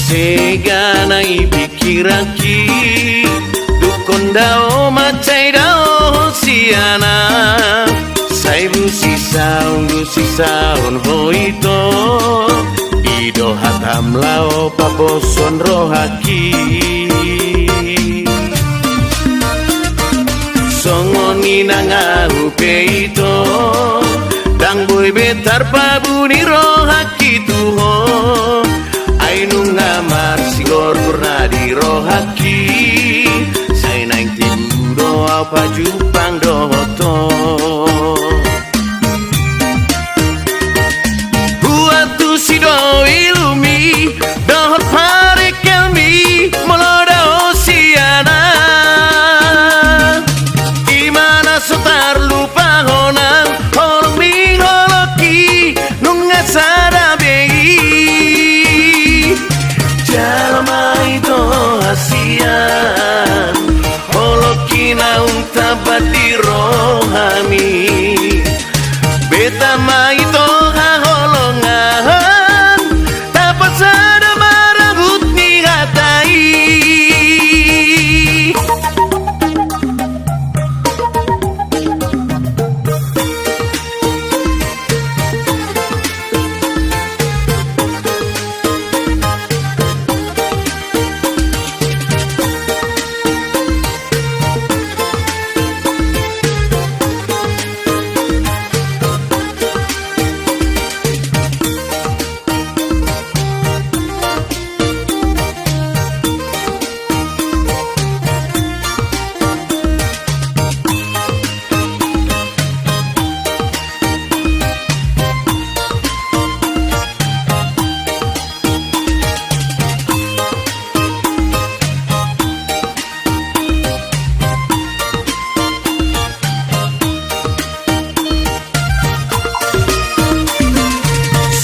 Seganai pikiranki dukon dao macai dao siana saibu sisaun hoito ido hatam lao paboson rohaki songoni nangahu peito dang boy betar pabuni rohaki tuho Ainung ngamar sigor purna di rohaki Say naing tibu doa pajupang dohoto Buatu si do ilumi Dohot pare kelmi Moloda osiana Imana sotar lupa honang Holong ming holoki Nunga sarabehi Jalma itu hasian Holokina unta bati rohami Beta ma itu holongan Dapat sada marabut ni hatai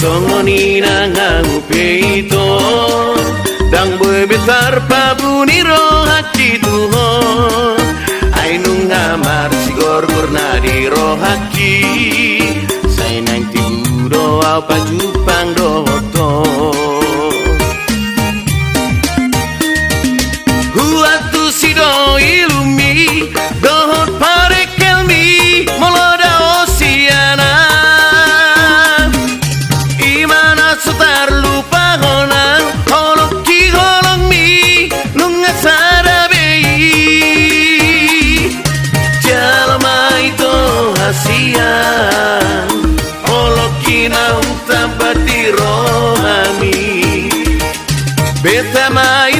Songoni nangahu peito Dang boy betar pabuni rohaki tuho Ainung ngamar sigor purna di rohaki Say nang tibu doa pajupang dohoto Huatu si do ilumi Dohot pare kelmi Moloda osiana Sotar lupa honang Holong ki holong mi Nunga sarabei Jalma itu hasian Holong ki naung tambati rohami Beta ma